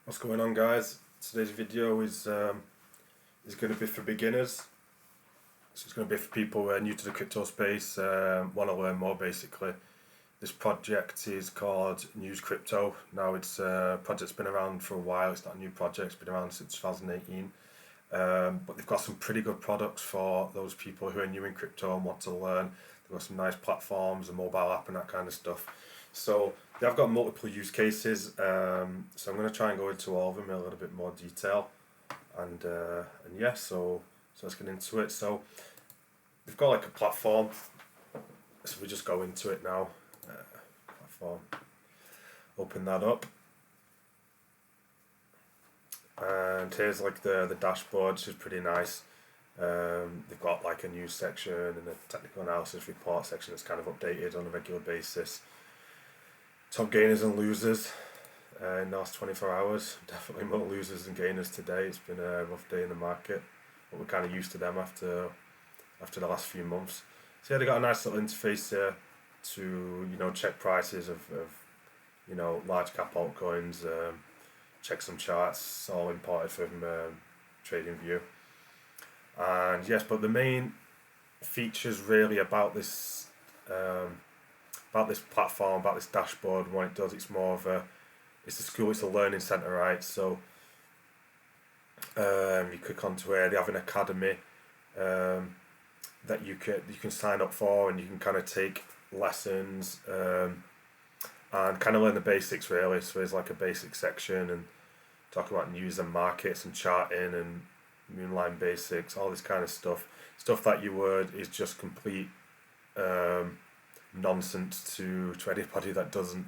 What's going on, guys? Today's video is going to be for beginners. So it's going to be for people who are new to the crypto space, want to learn more basically. This project is called Newscrypto. Now it's a project's been around for a while. It's not a new project. It's been around since 2018. But they've got some pretty good products for those people who are new in crypto and want to learn. They've got some nice platforms, a mobile app and that kind of stuff. So they've got multiple use cases. So I'm going to try and go into all of them in a little bit more detail. And yeah, so let's get into it. So they've got like a platform. So we just go into it now. Platform. Open that up. And here's like the dashboard, which is pretty nice. They've got like a news section and a technical analysis report section that's kind of updated on a regular basis. Top gainers and losers in the last 24 hours. Definitely more losers than gainers today. It's been a rough day in the market, but we're kind of used to them after the last few months. So yeah, they got a nice little interface here to check prices of large cap altcoins. Check some charts, all imported from TradingView. And yes, but the main features really about this platform, about this dashboard, what it does, it's more of it's a school, it's a learning centre, right? So you click onto where they have an academy that you can sign up for, and you can kind of take lessons and kind of learn the basics really. So there's like a basic section and talk about news and markets and charting and moonline basics, all this kind of stuff that you would is just complete nonsense to anybody that doesn't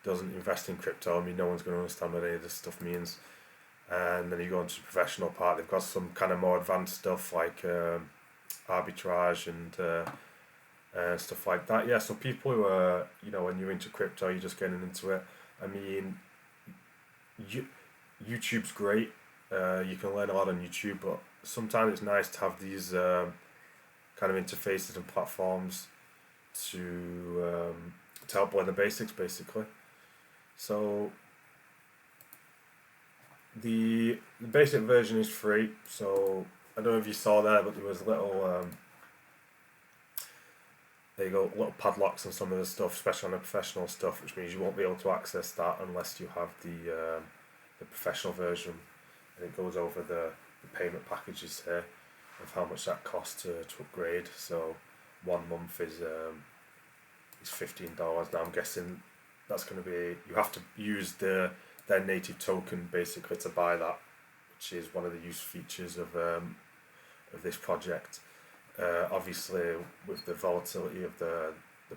invest in crypto. I mean, no one's going to understand what any of this stuff means. And then you go into the professional part. They've got some kind of more advanced stuff like arbitrage and stuff like that. Yeah, so people who are when you're into crypto, you're just getting into it. I mean, YouTube's great. You can learn a lot on YouTube, but sometimes it's nice to have these kind of interfaces and platforms to help learn the basics, basically. So the basic version is free. So I don't know if you saw there, but there was little there you go, little padlocks on some of the stuff, especially on the professional stuff, which means you won't be able to access that unless you have the professional version. And it goes over the payment packages here of how much that costs to upgrade. So 1 month is $15. Now I'm guessing that's going to be, you have to use their native token basically to buy that, which is one of the use features of this project. Obviously with the volatility of the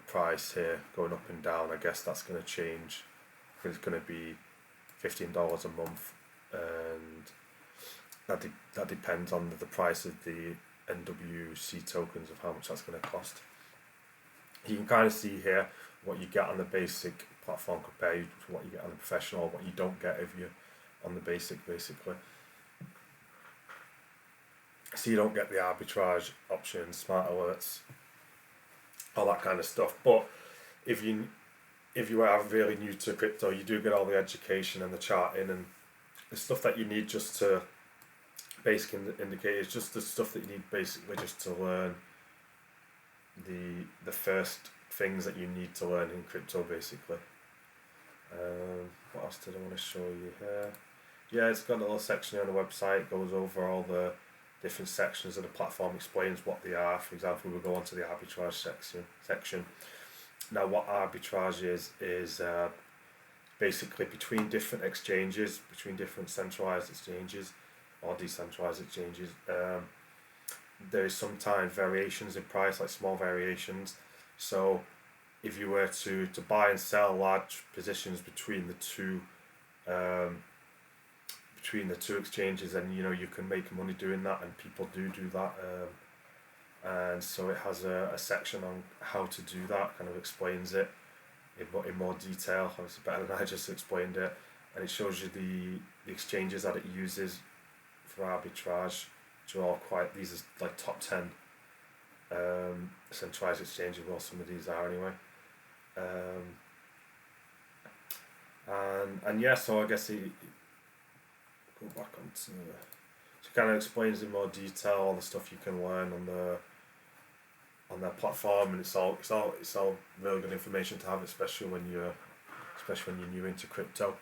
price here going up and down, I guess that's going to change. It's going to be $15 a month, and that depends on the price of the NWC tokens, of how much that's going to cost. You can kind of see here what you get on the basic platform compared to what you get on the professional, or what you don't get if you're on the basic, basically. So you don't get the arbitrage options, smart alerts, all that kind of stuff. But if you are really new to crypto, you do get all the education and the charting and the stuff that you need just to basic indicators, just the stuff that you need basically just to learn the first things that you need to learn in crypto, basically. What else did I want to show you here? Yeah, it's got a little section here on the website, goes over all the different sections of the platform, explains what they are. For example, we'll go on to the arbitrage section. Now what arbitrage is basically between different exchanges, between different centralized exchanges or decentralized exchanges. There is sometimes variations in price, like small variations. So if you were to buy and sell large positions between the two exchanges, then you can make money doing that, and people do that. And so it has a section on how to do that, kind of explains it in more detail. Obviously better than I just explained it, and it shows you the exchanges that it uses for arbitrage, which are all these are like top 10 centralized exchanges. Well, some of these are anyway. And yeah, so I guess go back onto. So it kind of explains in more detail all the stuff you can learn on their platform, and it's all really good information to have, especially when you're new into crypto.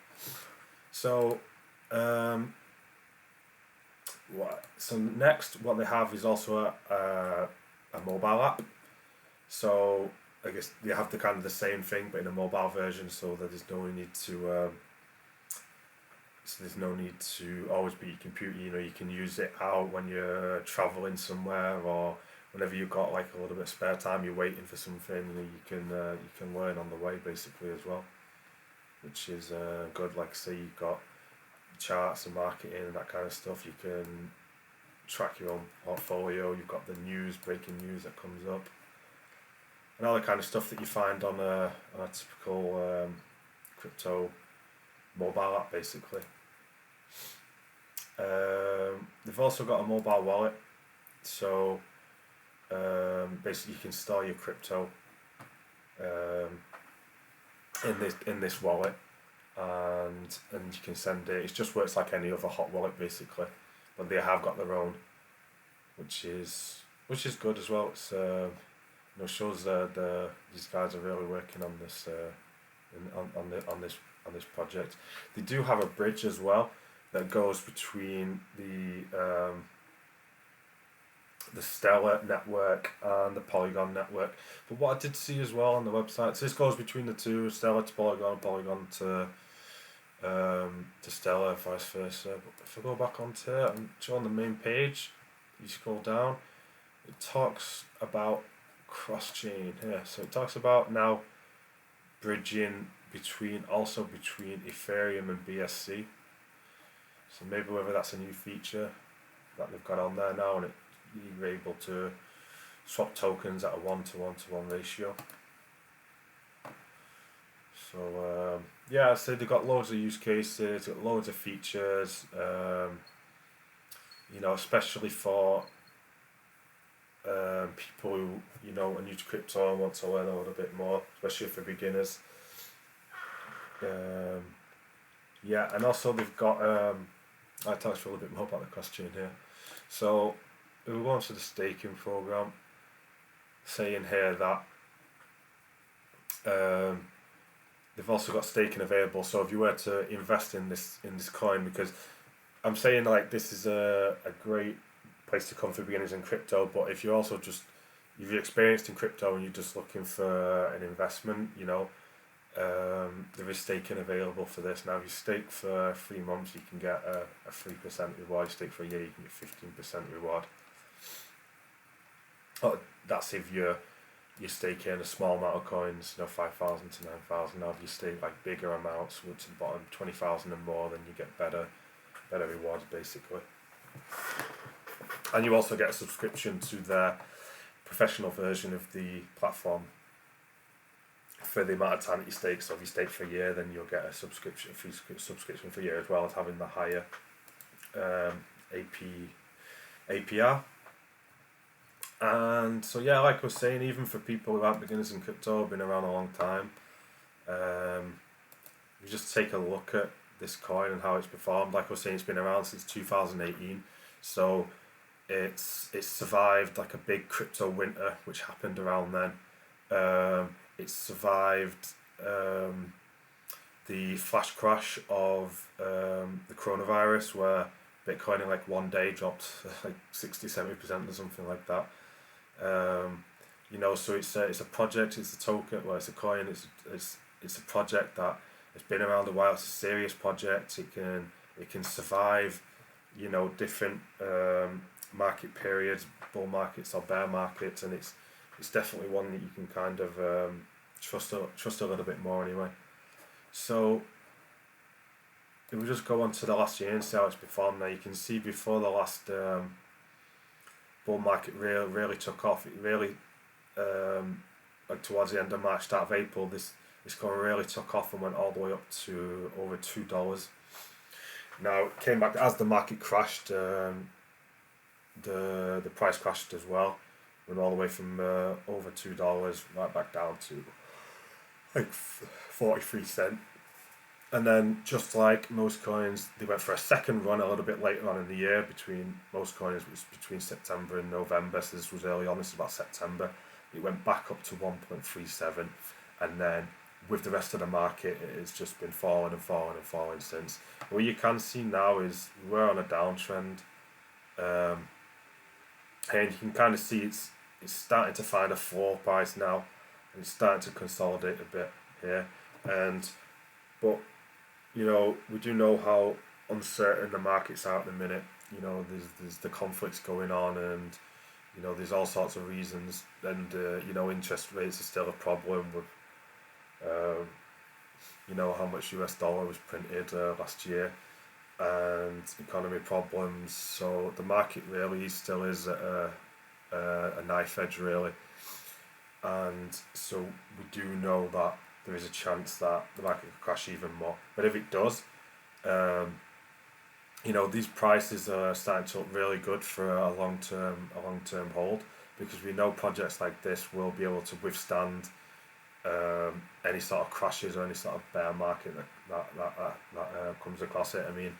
So next, what they have is also a mobile app. So I guess they have the kind of the same thing, but in a mobile version, so that there's no need to always be your computer. You know, you can use it out when you're traveling somewhere, or whenever you've got like a little bit of spare time, you're waiting for something. You know, you can learn on the way basically as well, which is good. Like say you've got charts and marketing and that kind of stuff. You can track your own portfolio. You've got the breaking news that comes up, and all the kind of stuff that you find on a typical crypto mobile app basically. They've also got a mobile wallet, so basically you can store your crypto in this wallet, and you can send it. It just works like any other hot wallet basically, but they have got their own, which is good as well. It's shows these guys are really working on this on this project. They do have a bridge as well that goes between the Stellar network and the Polygon network. But what I did see as well on the website, so this goes between the two, Stellar to Polygon, Polygon to Stellar, vice versa. But if I go back onto it, I'm on the main page, you scroll down, it talks about cross-chain here. So it talks about now bridging between Ethereum and BSC. So maybe whether that's a new feature that they've got on there now, and you're able to swap tokens at a 1-to-1-to-1 ratio. So so they've got loads of use cases, got loads of features. Especially for people who are new to crypto and want to learn a little bit more, especially for beginners. And also they've got I talked a little bit more about the cross chain here. So we'll go on to the staking program, saying here that they've also got staking available. So if you were to invest in this coin, because I'm saying like this is a great place to come for beginners in crypto, but if you're also if you're experienced in crypto and you're just looking for an investment, there is staking available for this. Now if you stake for 3 months, you can get a 3% reward. You stake for a year, you can get 15% reward. That's if you're staking a small amount of coins, 5,000 to 9,000. Now if you stake like bigger amounts, which to the bottom 20,000 and more, then you get better rewards basically. And you also get a subscription to their professional version of the platform for the amount of time that you stake. So if you stake for a year, then you'll get a subscription for a year, as well as having the higher APR. And so like I was saying, even for people who aren't beginners in crypto, been around a long time, you just take a look at this coin and how it's performed. Like I was saying, it's been around since 2018, so it's survived like a big crypto winter which happened around then. It's survived the flash crash of the coronavirus, where Bitcoin in like one day dropped like 60-70% or something like that. So it's a project, it's a token, well it's a coin, it's a project that has been around a while. It's a serious project. It can survive, different market periods, bull markets or bear markets, and it's definitely one that you can kind of trust a little bit more anyway. So if we just go on to the last year and see how it's performed. Now you can see before the last bull market really took off. It really like towards the end of March, start of April, this coin really took off and went all the way up to over $2. Now it came back as the market crashed. The price crashed as well, went all the way from over $2 right back down to like 43 cents. And then, just like most coins, they went for a second run a little bit later on in the year. Between most coins, it was between September and November. So this was early on. This is about September. It went back up to 1.37, and then with the rest of the market, it's just been falling and falling and falling since. What you can see now is we're on a downtrend, um, and you can kind of see it's starting to find a floor price now, and it's starting to consolidate a bit here. And but we do know how uncertain the markets are at the minute. There's the conflicts going on, and there's all sorts of reasons, and interest rates are still a problem with how much US dollar was printed last year, and economy problems. So the market really still is at a knife edge, really, and so we do know that there is a chance that the market could crash even more. But if it does, these prices are starting to look really good for a long term hold, because we know projects like this will be able to withstand any sort of crashes or any sort of bear market that comes across it. I mean,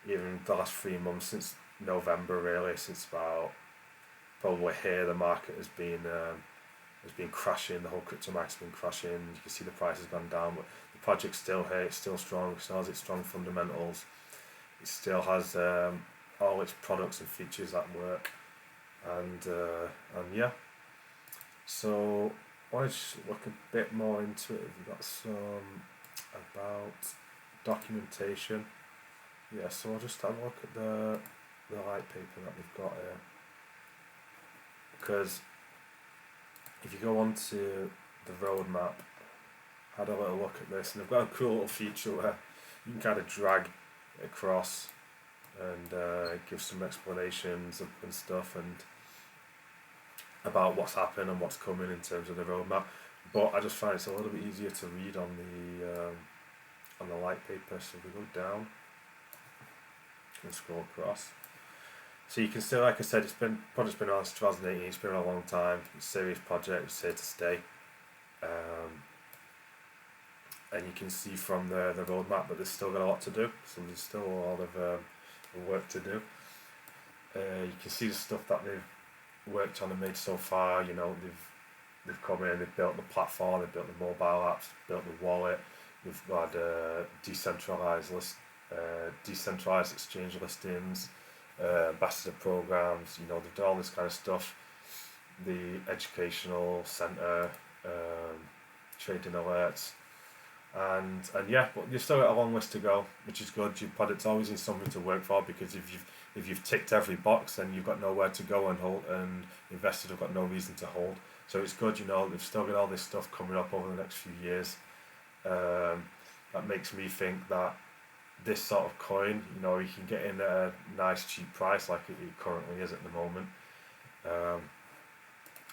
even the last 3 months since November, really, since about probably here, the market has been crashing. The whole crypto market's been crashing. You can see the price has gone down, but the project's still here. It's still strong. It still has its strong fundamentals. It still has all its products and features that work, and yeah. So I want to just look a bit more into it. We've got some about documentation. Yeah, so I'll just have a look at the white paper that we've got here, because if you go on to the roadmap, I had a little look at this, and they've got a cool little feature where you can kind of drag it across and give some explanations and stuff, and about what's happened and what's coming in terms of the roadmap. But I just find it's a little bit easier to read on the light paper. So we go down and scroll across. So you can see, like I said, project's been on since 2018. It's been a long time. It's a serious project. It's here to stay. And you can see from the roadmap that there's still got a lot to do. So there's still a lot of work to do. You can see the stuff that they've worked on and made so far. They've come in, they've built the platform, they've built the mobile apps, built the wallet. They've got decentralized exchange listings, ambassador programs. They've done all this kind of stuff. The educational center, trading alerts, and yeah, but you've still got a long list to go, which is good. Your product's always in something to work for, because if you've ticked every box, then you've got nowhere to go and hold, and investors have got no reason to hold. So it's good, they've still got all this stuff coming up over the next few years. That makes me think that this sort of coin, you can get in at a nice cheap price like it currently is at the moment.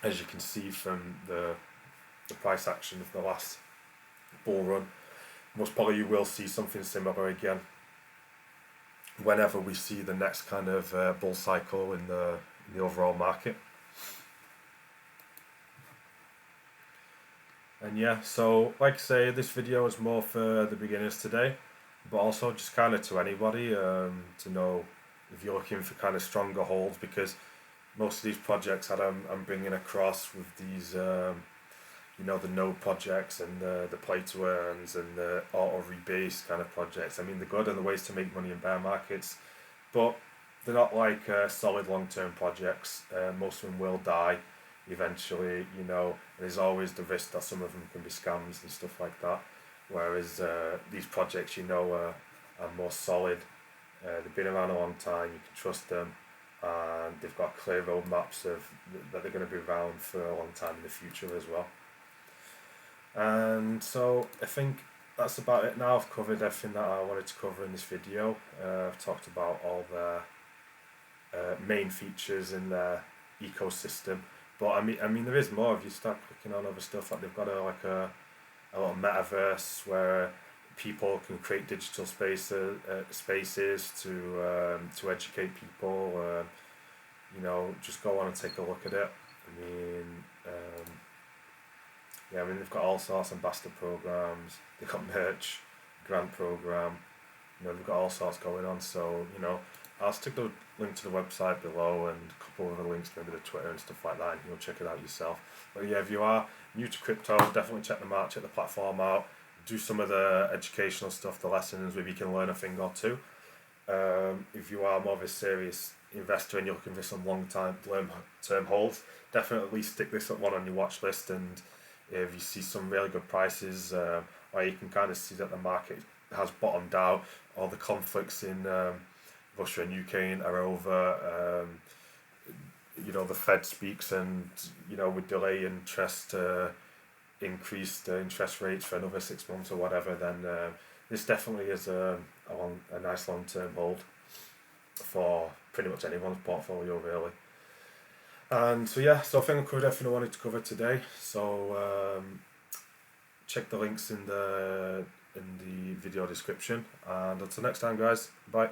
As you can see from the price action of the last bull run, most probably you will see something similar again whenever we see the next kind of bull cycle in the overall market. And yeah, so like I say, this video is more for the beginners today, but also just kind of to anybody to know if you're looking for kind of stronger holds, because most of these projects that I'm bringing across with these the node projects and the play to earns and the auto rebase kind of projects. I mean, they're good and the ways to make money in bear markets, but they're not like solid long-term projects. Most of them will die eventually. There's always the risk that some of them can be scams and stuff like that, whereas these projects are more solid. They've been around a long time, you can trust them, and they've got clear roadmaps of that they're going to be around for a long time in the future as well. And so I think that's about it now. I've covered everything that I wanted to cover in this video. I've talked about all the main features in their ecosystem, but I mean there is more. If you start clicking on other stuff, like they've got a little metaverse where people can create digital spaces to educate people. Just go on and take a look at it. They've got all sorts of ambassador programs. They've got merch. grant program. We've got all sorts going on. So I'll stick the link to the website below and a couple of other links, maybe the Twitter and stuff like that. And you'll check it out yourself. But yeah, if you are new to crypto, definitely check them out. Check the platform out. Do some of the educational stuff, the lessons. Maybe you can learn a thing or two. If you are more of a serious investor and you're looking for some long-term holds, definitely stick this one on your watch list. And if you see some really good prices, or you can kind of see that the market has bottomed out, all the conflicts in Russia and Ukraine are over. The Fed speaks, and with delay interest, increased interest rates for another 6 months or whatever, then this definitely is a nice long-term hold for pretty much anyone's portfolio, really. And so I think I covered everything I wanted to cover today. So check the links in the video description, and until next time, guys, bye.